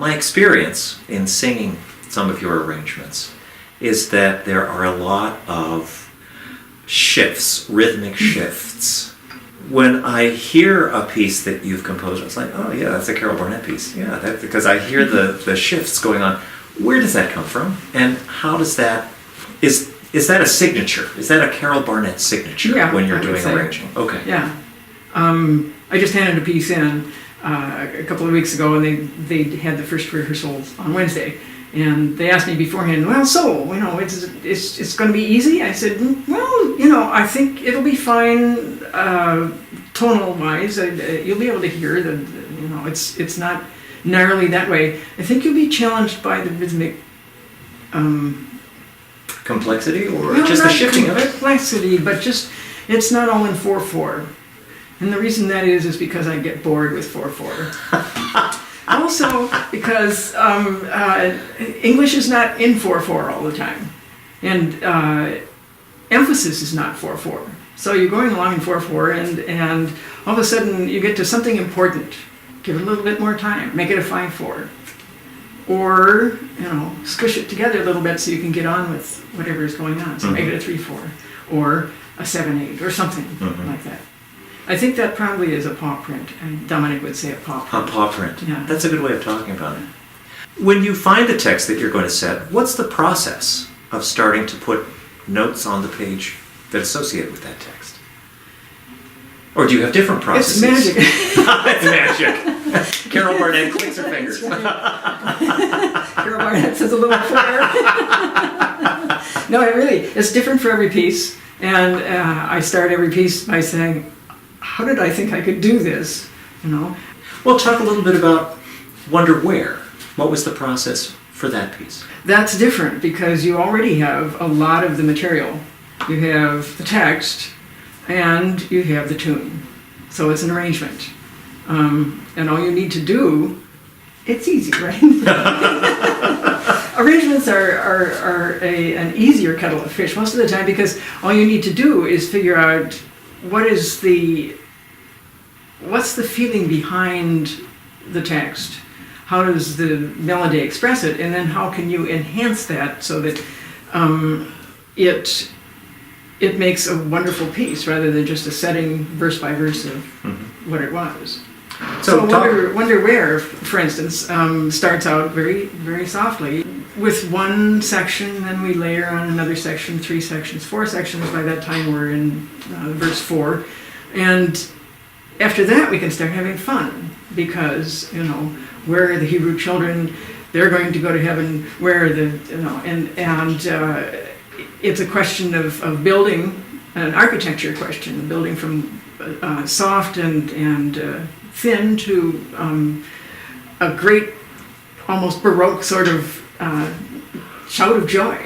My experience in singing some of your arrangements is that there are a lot of shifts, rhythmic shifts. When I hear a piece that you've composed, it's like, oh yeah, that's a Carol Barnett piece. Yeah, because I hear the shifts going on. Where does that come from? And how does that, is that a signature? Is that a Carol Barnett signature when you're doing arranging? Okay. Yeah. I just handed a piece in a couple of weeks ago, and they had the first rehearsals on Wednesday. And they asked me beforehand, well, so, it's going to be easy? I said, well, I think it'll be fine tonal-wise. You'll be able to hear it's not gnarly that way. I think you'll be challenged by the rhythmic complexity, or just the shifting of it? Complexity, but just, it's not all in 4/4. And the reason that is because I get bored with 4/4. Also, because English is not in 4/4 all the time, and emphasis is not 4/4. So you're going along in 4/4, and all of a sudden you get to something important. Give it a little bit more time. Make it a 5/4, or squish it together a little bit so you can get on with whatever is going on. So make it a 3/4, or a 7/8, or something like that. I think that probably is a paw print, and Dominic would say a paw print. A paw print. Yeah. That's a good way of talking about it. When you find the text that you're going to set, what's the process of starting to put notes on the page that associate with that text? Or do you have different processes? It's magic. It's magic. Carol Barnett clicks her fingers. Carol Barnett says a little prayer. No, it's different for every piece. And I start every piece by saying, how did I think I could do this? Well, talk a little bit about Wonder Where. What was the process for that piece? That's different because you already have a lot of the material. You have the text and you have the tune. So it's an arrangement. And all you need to do, it's easy, right? Arrangements are an easier kettle of fish most of the time because all you need to do is figure out what's the feeling behind the text, how does the melody express it, and then how can you enhance that so that it makes a wonderful piece rather than just a setting verse by verse of what it was. So Wonder Where, for instance, starts out very, very softly with one section, then we layer on another section, 3 sections, 4 sections. By that time we're in verse 4. And after that we can start having fun because, where are the Hebrew children? They're going to go to heaven. Where are the, it's a question of building, an architecture question, building from soft and thin to a great, almost Baroque sort of shout of joy.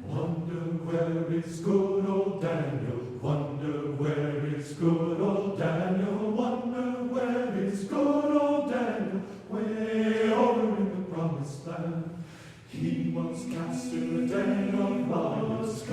Wonder where is good old Daniel? Wonder where is good old Daniel? Wonder where is good old Daniel? Way over in the promised land. He was cast in the den of lions.